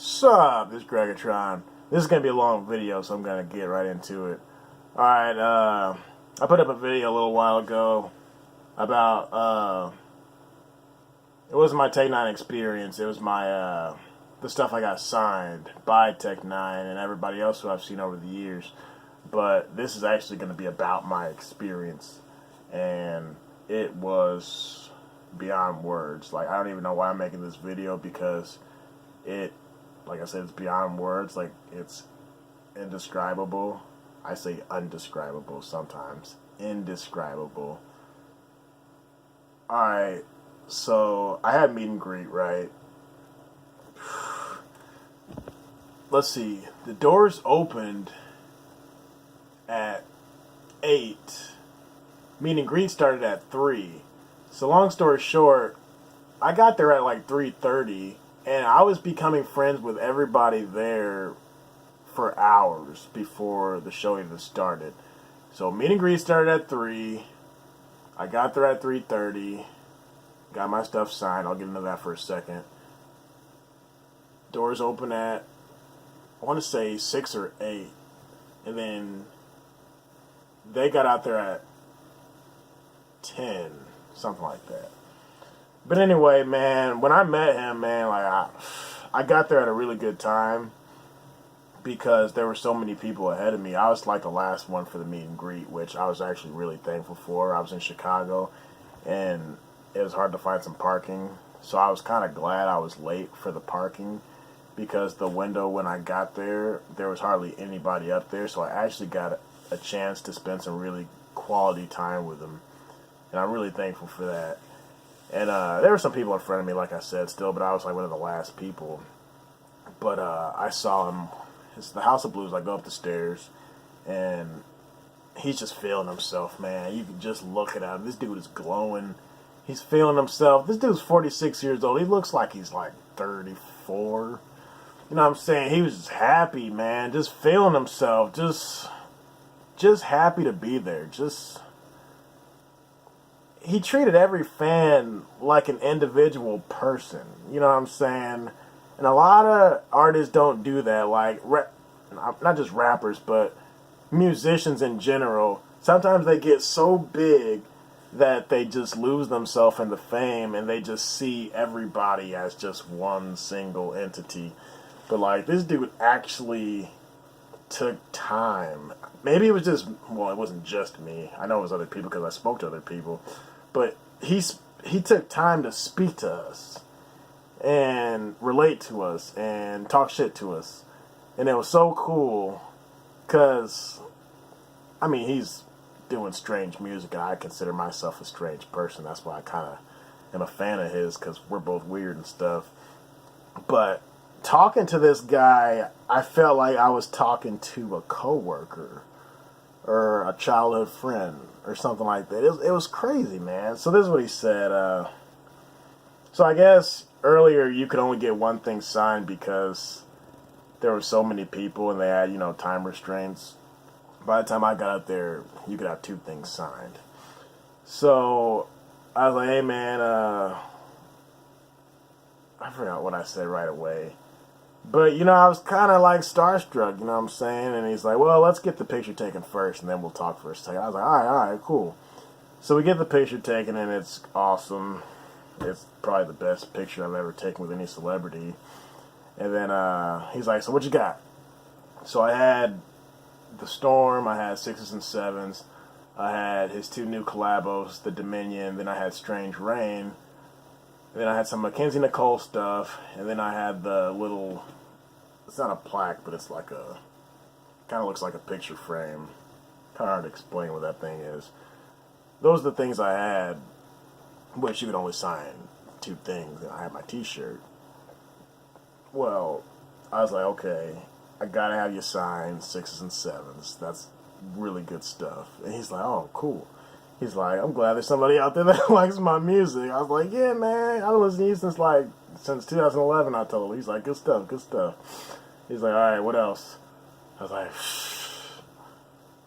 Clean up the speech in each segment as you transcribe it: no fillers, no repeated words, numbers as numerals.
Sup, this is Gregatron. This is going to be a long video, so I'm going to get right into it. Alright, I put up a video a little while ago about, it wasn't my N9ne experience, it was my, the stuff I got signed by N9ne and everybody else who I've seen over the years. But this is actually going to be about my experience, and it was beyond words. Like, I don't even know why I'm making this video, because like I said, it's beyond words. Like, it's indescribable. I say undescribable sometimes. Indescribable. Alright, so I had meet and greet, right? Let's see. The doors opened at 8. Meet and greet started at 3. So long story short, I got there at like 3:30. And I was becoming friends with everybody there for hours before the show even started. So meet and greet started at 3. I got there at 3:30. Got my stuff signed. I'll get into that for a second. Doors open at, I want to say 6 or 8. And then they got out there at 10. Something like that. But anyway, man, when I met him, man, like I got there at a really good time because there were so many people ahead of me. I was like the last one for the meet and greet, which I was actually really thankful for. I was in Chicago, and it was hard to find some parking, so I was kind of glad I was late for the parking, because the window when I got there was hardly anybody up there, so I actually got a chance to spend some really quality time with him, and I'm really thankful for that. And there were some people in front of me, like I said, still, but I was like one of the last people. But I saw him. It's the House of Blues. I go up the stairs, and he's just feeling himself, man. You can just look at him. This dude is glowing. He's feeling himself. This dude's 46 years old. He looks like he's like 34. You know what I'm saying? He was just happy, man. Just feeling himself. Just happy to be there. He treated every fan like an individual person. You know what I'm saying? And a lot of artists don't do that. Like, not just rappers, but musicians in general. Sometimes they get so big that they just lose themselves in the fame, and they just see everybody as just one single entity. But, like, this dude actually took time. Maybe it was just, well, it wasn't just me. I know it was other people because I spoke to other people. But he took time to speak to us and relate to us and talk shit to us. And it was so cool because, I mean, he's doing strange music, and I consider myself a strange person. That's why I kind of am a fan of his, because we're both weird and stuff. But talking to this guy, I felt like I was talking to a coworker or a childhood friend or something like that. It was crazy, man. So this is what he said. So I guess earlier you could only get one thing signed because there were so many people and they had, time restraints. By the time I got up there, you could have 2 things signed. So I was like, hey, man, I forgot what I said right away. But, I was kind of like starstruck, you know what I'm saying? And he's like, well, let's get the picture taken first, and then we'll talk for a second. I was like, all right, cool. So we get the picture taken, and it's awesome. It's probably the best picture I've ever taken with any celebrity. And then he's like, so what you got? So I had The Storm, I had 6s and 7s, I had his 2 new collabos, The Dominion, then I had Strange Rain, and then I had some Mackenzie Nicole stuff, and then I had the little, it's not a plaque, but it's like a, kind of looks like a picture frame. Kind of hard to explain what that thing is. Those are the things I had, which you could only sign 2 things, and I had my t-shirt. Well, I was like, okay, I gotta have you sign 6s and 7s. That's really good stuff. And he's like, oh, cool. He's like, I'm glad there's somebody out there that likes my music. I was like, yeah, man. I've been listening to you since 2011, I told him. He's like, good stuff, good stuff. He's like, all right, what else? I was like,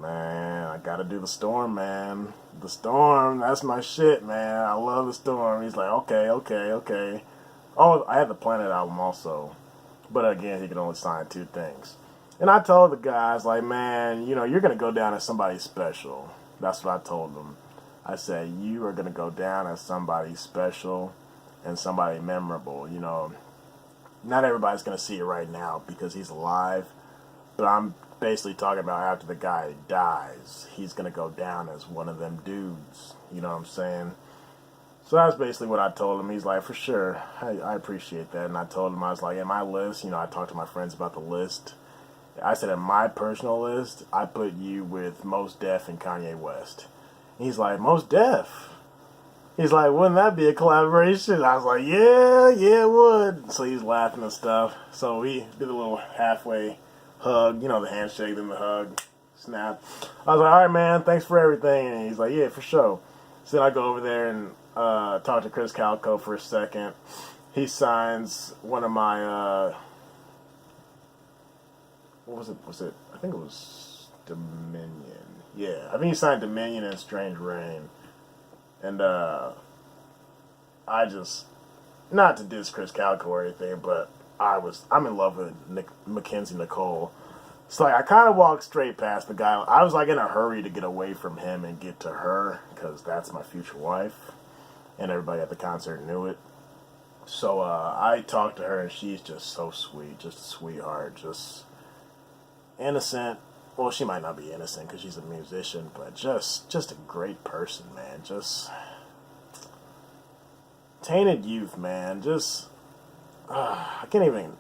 man, I gotta do The Storm, man. The Storm, that's my shit, man. I love The Storm. He's like, okay. Oh, I had the Planet album also. But again, he can only sign 2 things. And I told the guys, like, man, you know, you're going to go down as somebody special. That's what I told them. I said, you are going to go down as somebody special and somebody memorable. You know, not everybody's going to see it right now because he's alive. But I'm basically talking about after the guy dies, he's going to go down as one of them dudes. You know what I'm saying? So that's basically what I told him. He's like, for sure, I appreciate that. And I told him, I was like, in my list, you know, I talked to my friends about the list. I said, in my personal list, I put you with Mos Def and Kanye West. He's like, Mos Def? He's like, wouldn't that be a collaboration? I was like, yeah, it would. So he's laughing and stuff. So we did a little halfway hug, you know, the handshake, then the hug, snap. I was like, all right, man, thanks for everything. And he's like, yeah, for sure. So then I go over there and talk to Chris Calco for a second. He signs one of my, what was it? I think it was Dominion. Yeah, I think he signed Dominion and Strange Rain. And I just, not to diss Chris Calco or anything, but I'm in love with Mackenzie Nicole. So like, I kind of walked straight past the guy. I was like in a hurry to get away from him and get to her because that's my future wife, and everybody at the concert knew it. So I talked to her, and she's just so sweet, just a sweetheart, just innocent. Well, she might not be innocent because she's a musician, but just a great person, man. Just tainted youth, man. Just I can't even.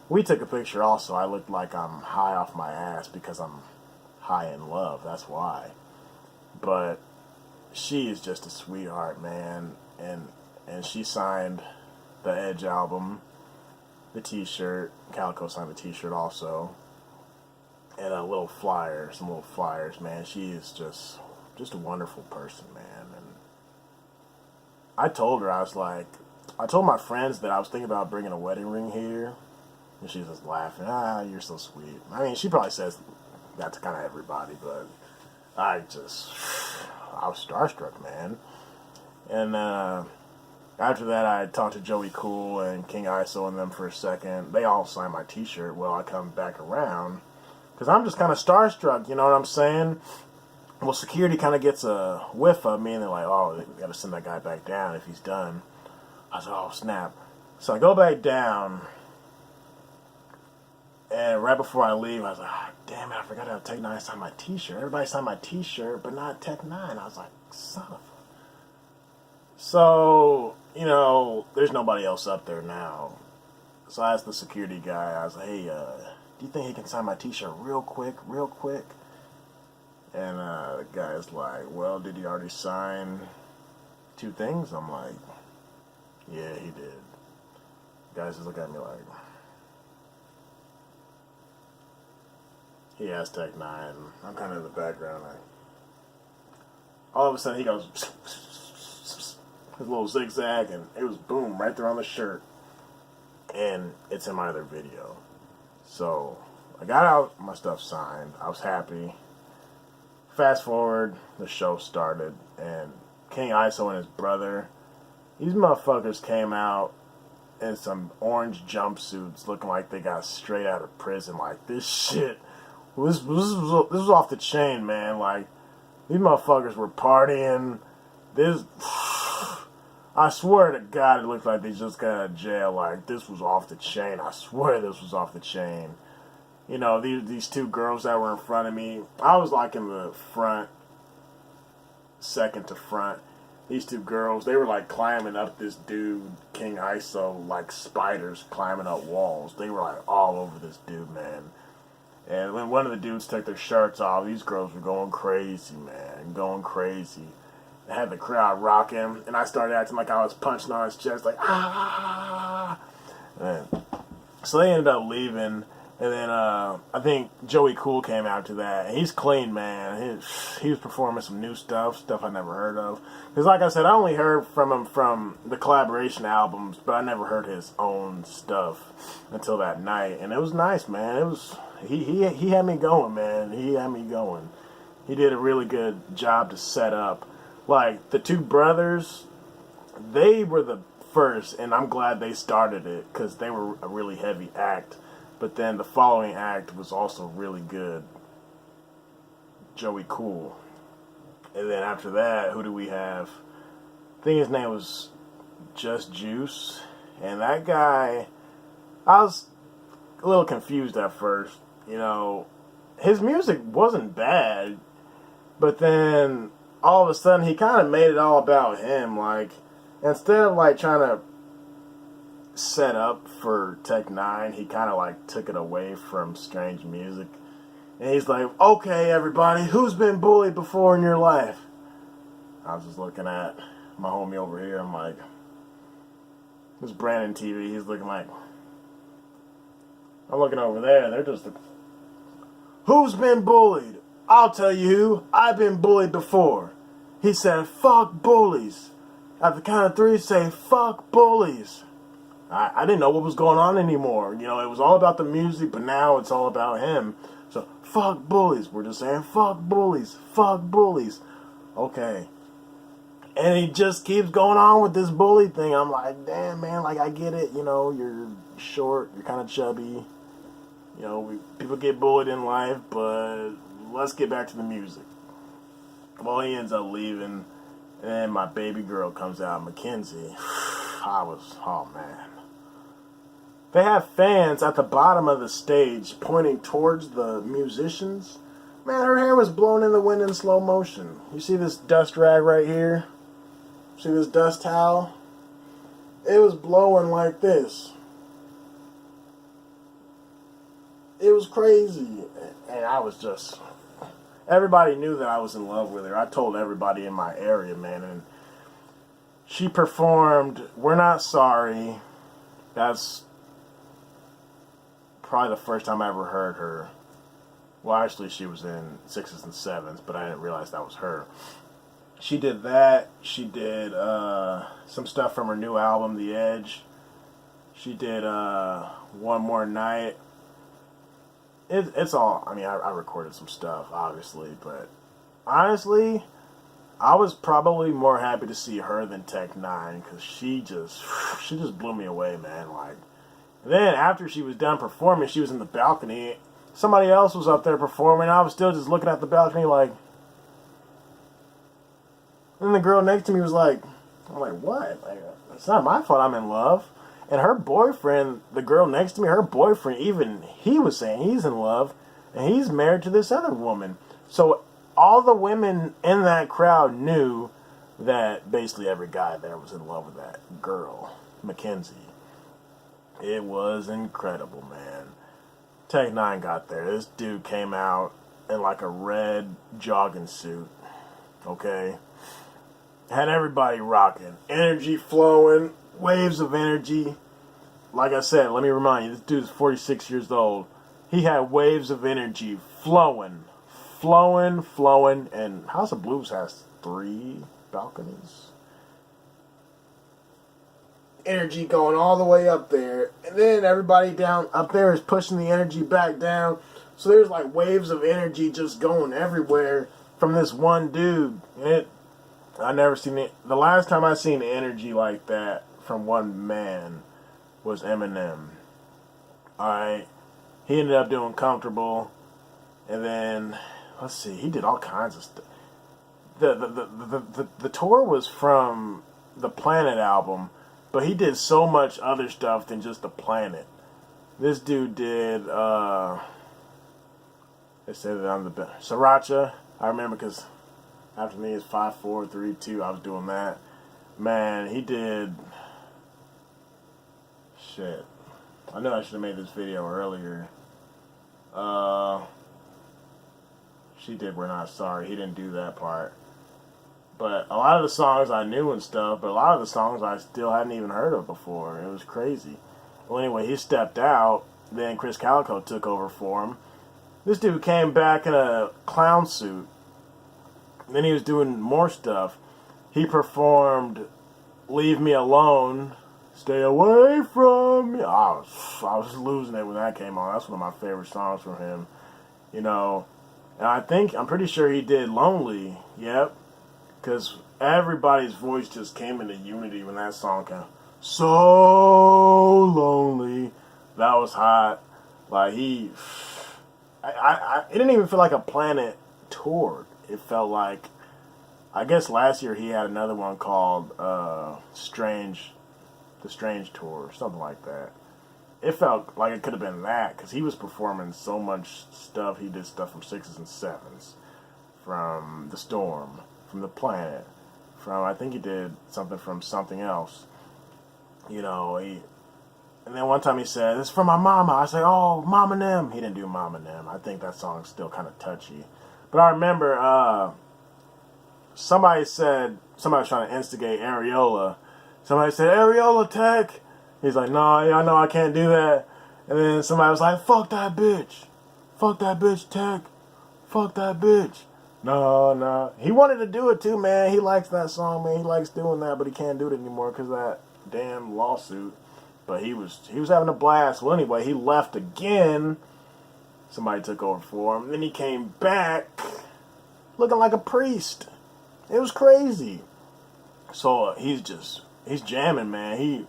We took a picture also. I looked like I'm high off my ass because I'm high in love. That's why. But she is just a sweetheart, man. And she signed the Edge album, the T-shirt. Calico signed the T-shirt also. And a little flyer, some little flyers, man. She is just a wonderful person, man. And I told her, I told my friends that I was thinking about bringing a wedding ring here. And she's just laughing. You're so sweet. I mean, she probably says that to kind of everybody, but I was starstruck, man. And after that, I talked to Joey Cool and King ISO and them for a second. They all signed my T-shirt. Well, I come back around because I'm just kind of starstruck, you know what I'm saying? Well, security kind of gets a whiff of me, and they're like, oh, we got to send that guy back down if he's done. I was like, oh, snap. So I go back down, and right before I leave, I was like, oh, damn it, I forgot to have Tech9ne sign my T-shirt. Everybody signed my T-shirt, but not Tech9ne. I was like, son of a... So, you know, there's nobody else up there now. So I asked the security guy, I was like, hey, do you think he can sign my T-shirt real quick? And the guy's like, well, did he already sign 2 things? I'm like, yeah, he did. The guys just look at me like, he asked Tech9ne. I'm kind of in the background. Like, all of a sudden he goes, his little zigzag, and it was boom, right there on the shirt. And it's in my other video. So I got out my stuff signed. I was happy. Fast forward, the show started, and King ISO and his brother, these motherfuckers came out in some orange jumpsuits looking like they got straight out of prison. Like, this shit, this was off the chain, man. Like, these motherfuckers were partying. I swear to God, it looked like they just got out of jail. Like, this was off the chain. I swear this was off the chain. You know, these 2 girls that were in front of me, I was like in the front, second to front. These 2 girls, they were like climbing up this dude, King ISO, like spiders climbing up walls. They were like all over this dude, man. And when one of the dudes took their shirts off, these girls were going crazy, man, going crazy. They had the crowd rocking, and I started acting like I was punching on his chest, like, ah. And so they ended up leaving. And then I think Joey Cool came out to that. And he's clean, man. He was performing some new stuff I never heard of. Because like I said, I only heard from him from the collaboration albums, but I never heard his own stuff until that night. And it was nice, man. It was he had me going, man. He had me going. He did a really good job to set up. Like, the 2 brothers, they were the first, and I'm glad they started it because they were a really heavy act. But then the following act was also really good. Joey Cool. And then after that, who do we have? I think his name was Just Juice. And that guy, I was a little confused at first. You know, his music wasn't bad, but then all of a sudden he kind of made it all about him. Like, instead of like trying to set up for N9ne, he kind of like took it away from Strange Music. And he's like, okay, everybody, who's been bullied before in your life? I was just looking at my homie over here. I'm like, this Brandon TV. He's looking like, I'm looking over there. They're just, who's been bullied? I'll tell you who. I've been bullied before. He said, fuck bullies. At the count of three, say, fuck bullies. I didn't know what was going on anymore. You know, it was all about the music, but now it's all about him. So, fuck bullies. We're just saying, fuck bullies. Fuck bullies. Okay. And he just keeps going on with this bully thing. I'm like, damn, man, like, I get it. You know, you're short, you're kind of chubby. You know, people get bullied in life, but let's get back to the music. Well, he ends up leaving, and then my baby girl comes out, Mackenzie. Oh, man. They have fans at the bottom of the stage pointing towards the musicians. Man, her hair was blown in the wind in slow motion. You see this dust rag right here? See this dust towel? It was blowing like this. It was crazy. And I was just... Everybody knew that I was in love with her. I told everybody in my area, man. And she performed We're Not Sorry. That's probably the first time I ever heard her. Well, actually, she was in Sixes and Sevens, but I didn't realize that was her. She did that. She did some stuff from her new album, The Edge. She did One More Night. It's all, I mean, I recorded some stuff, obviously, but honestly, I was probably more happy to see her than N9ne, because she just blew me away, man. Like, and then after she was done performing, she was in the balcony. Somebody else was up there performing. I was still just looking at the balcony like, and the girl next to me was like, I'm like, what? Like, it's not my fault I'm in love. And her boyfriend, the girl next to me, her boyfriend, even he was saying he's in love, and he's married to this other woman. So all the women in that crowd knew that basically every guy there was in love with that girl, Mackenzie. It was incredible, man. N9ne got there. This dude came out in like a red jogging suit, okay? Had everybody rocking. Energy flowing. Waves of energy. Like I said, let me remind you, this dude is 46 years old. He had waves of energy flowing. And House of Blues has 3 balconies. Energy going all the way up there. And then everybody down up there is pushing the energy back down. So there's like waves of energy just going everywhere from this one dude. And I never seen it. The last time I seen energy like that from one man was Eminem. Alright. He ended up doing Comfortable. And then, let's see, he did all kinds of stuff. The tour was from the Planet album, but he did so much other stuff than just the Planet. This dude did, they said that I'm the best. Sriracha, I remember because after me is 5, 4, 3, 2, I was doing that. Man, he did... Shit. I knew I should have made this video earlier. She did We're Not Sorry. He didn't do that part. But a lot of the songs I knew and stuff, but a lot of the songs I still hadn't even heard of before. It was crazy. Well, anyway, he stepped out. Then Chris Calico took over for him. This dude came back in a clown suit. Then he was doing more stuff. He performed Leave Me Alone, Stay Away From Me. I was losing it when that came on. That's one of my favorite songs from him. You know, and I'm pretty sure he did Lonely. Yep. Because everybody's voice just came into unity when that song came. So lonely. That was hot. Like it didn't even feel like a Planet toured. It felt like, I guess last year he had another one called the Strange Tour, or something like that. It felt like it could have been that because he was performing so much stuff. He did stuff from Sixes and Sevens, from The Storm, from The Planet, from, I think he did something from something else. You know, and then one time he said, "It's for my mama." I said, "Oh, Mama Nem." He didn't do Mama Nem. I think that song's still kind of touchy. But I remember somebody was trying to instigate Areola. Somebody said, "Areola Tech." He's like, "No, yeah, I know I can't do that." And then somebody was like, "Fuck that bitch. Fuck that bitch, Tech. Fuck that bitch." No. He wanted to do it too, man. He likes that song, man. He likes doing that, but he can't do it anymore because of that damn lawsuit. But he was having a blast. Well, anyway, he left again. Somebody took over for him. Then he came back looking like a priest. It was crazy. So he's jamming, man.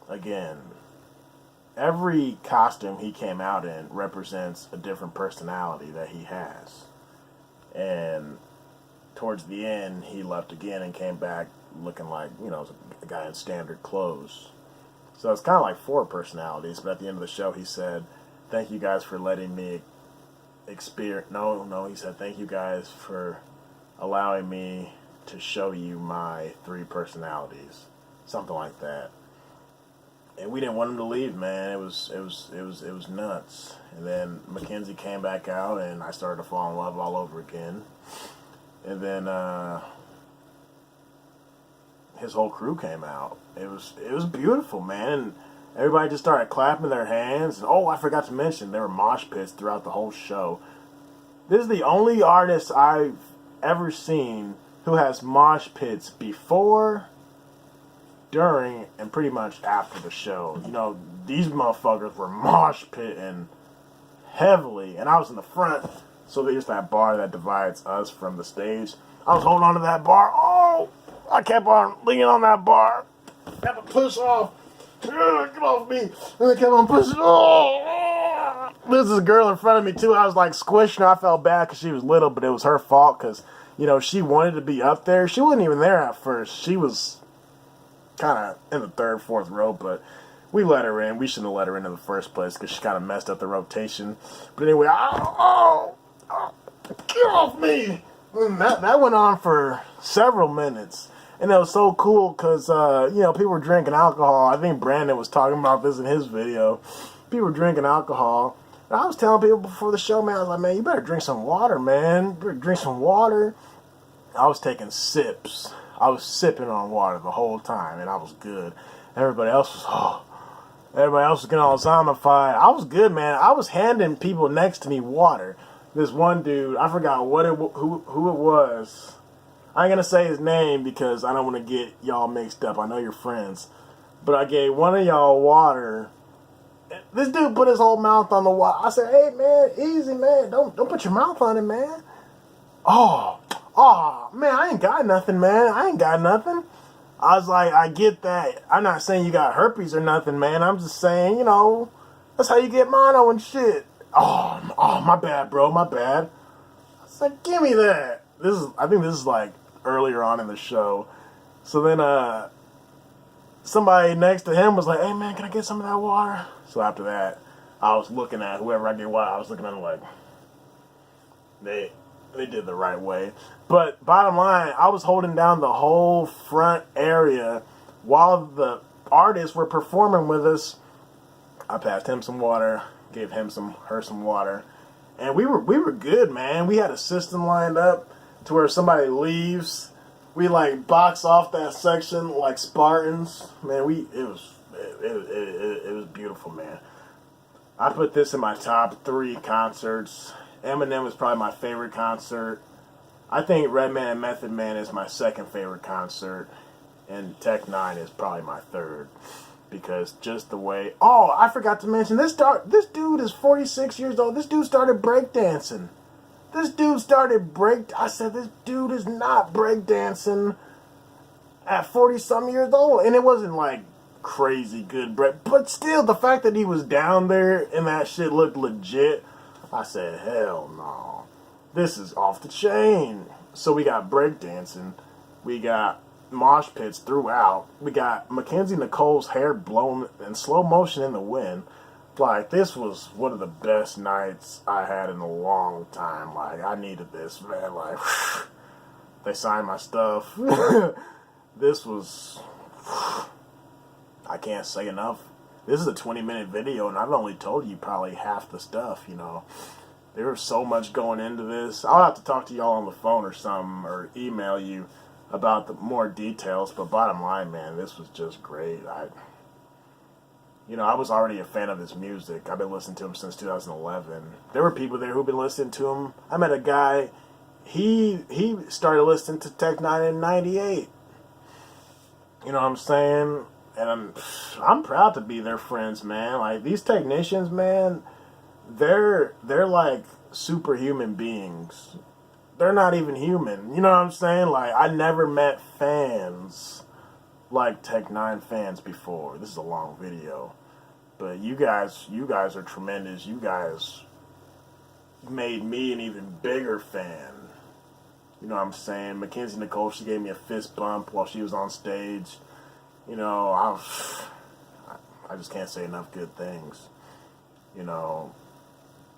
Again, every costume he came out in represents a different personality that he has. And towards the end, he left again and came back looking like, a guy in standard clothes. So it's kind of like 4 personalities, but at the end of the show, he said, "Thank you guys for letting me experience." No, he said, "Thank you guys for allowing me to show you my 3 personalities." Something like that. And we didn't want him to leave, man. It was nuts. And then Mackenzie came back out, and I started to fall in love all over again. And then his whole crew came out. It was beautiful, man. And everybody just started clapping their hands. And, I forgot to mention, there were mosh pits throughout the whole show. This is the only artist I've ever seen who has mosh pits before, during, and pretty much after the show. These motherfuckers were mosh pitting heavily, and I was in the front, so there's that bar that divides us from the stage. I was holding on to that bar. I kept on leaning on that bar. Had to push off. Get off me. And I kept on pushing. There's this girl in front of me, too. I was like squishing her. I felt bad because she was little, but it was her fault because, she wanted to be up there. She wasn't even there at first. She was kind of in the 3rd, 4th row, but we let her in. We shouldn't have let her in the first place because she kind of messed up the rotation. But anyway, get off me! And that went on for several minutes. And it was so cool because, people were drinking alcohol. I think Brandon was talking about this in his video. People were drinking alcohol. And I was telling people before the show, man, I was like, "Man, you better drink some water, man. You better drink some water." I was taking sips. I was sipping on water the whole time, and I was good. Everybody else was getting all zombified. I was good, man. I was handing people next to me water. This one dude, I forgot who it was. I ain't gonna say his name because I don't want to get y'all mixed up. I know you're friends, but I gave one of y'all water. This dude put his whole mouth on the water. I said, "Hey, man, easy, man. Don't put your mouth on it, man." Oh, man, I ain't got nothing, man. I ain't got nothing. I was like, I get that. I'm not saying you got herpes or nothing, man. I'm just saying, that's how you get mono and shit. Oh, my bad, bro. My bad. I said, "Give me that." I think this is like earlier on in the show. So then, somebody next to him was like, "Hey, man, can I get some of that water?" So after that, I was looking at whoever I get water. I was looking at them like, they did the right way. But bottom line, I was holding down the whole front area while the artists were performing with us. I passed him some water, gave her some water, and we were good, man. We had a system lined up to where somebody leaves, we like box off that section like Spartans. Man, it was beautiful, man. I put this in my top 3 concerts. N9ne was probably my favorite concert. I think Redman and Method Man is my 2nd favorite concert. And N9ne is probably my 3rd. Because just the way... Oh, I forgot to mention, this dude is 46 years old. This dude started breakdancing. I said, this dude is not breakdancing at 40-some years old. And it wasn't like crazy good break. But still, the fact that he was down there and that shit looked legit, I said, hell no. This is off the chain. So we got breakdancing. We got mosh pits throughout. We got Mackenzie Nicole's hair blown in slow motion in the wind. Like, this was one of the best nights I had in a long time. Like, I needed this, man. Like, they signed my stuff. This was... I can't say enough. This is a 20-minute video, and I've only told you probably half the stuff, you know. There was so much going into this. I'll have to talk to y'all on the phone or something, or email you about the more details. But bottom line, man, this was just great. I was already a fan of his music. I've been listening to him since 2011. There were people there who've been listening to him. I met a guy, he started listening to N9ne in 98. You know what I'm saying? And I'm proud to be their friends, man. Like, these technicians, man, they're like superhuman beings. They're not even human. You know what I'm saying? Like, I never met fans like N9ne fans before. This is a long video. But you guys are tremendous. You guys made me an even bigger fan. You know what I'm saying? Mackenzie Nicole, she gave me a fist bump while she was on stage. You know, I just can't say enough good things. You know,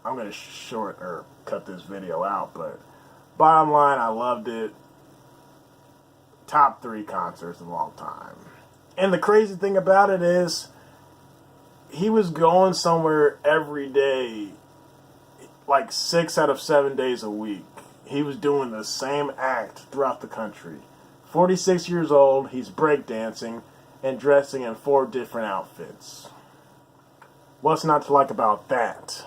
I'm going to cut this video out, but bottom line, I loved it. Top 3 concerts of all time. And the crazy thing about it is, he was going somewhere every day, like 6 out of 7 days a week. He was doing the same act throughout the country. 46 years old, he's breakdancing and dressing in 4 different outfits. What's not to like about that?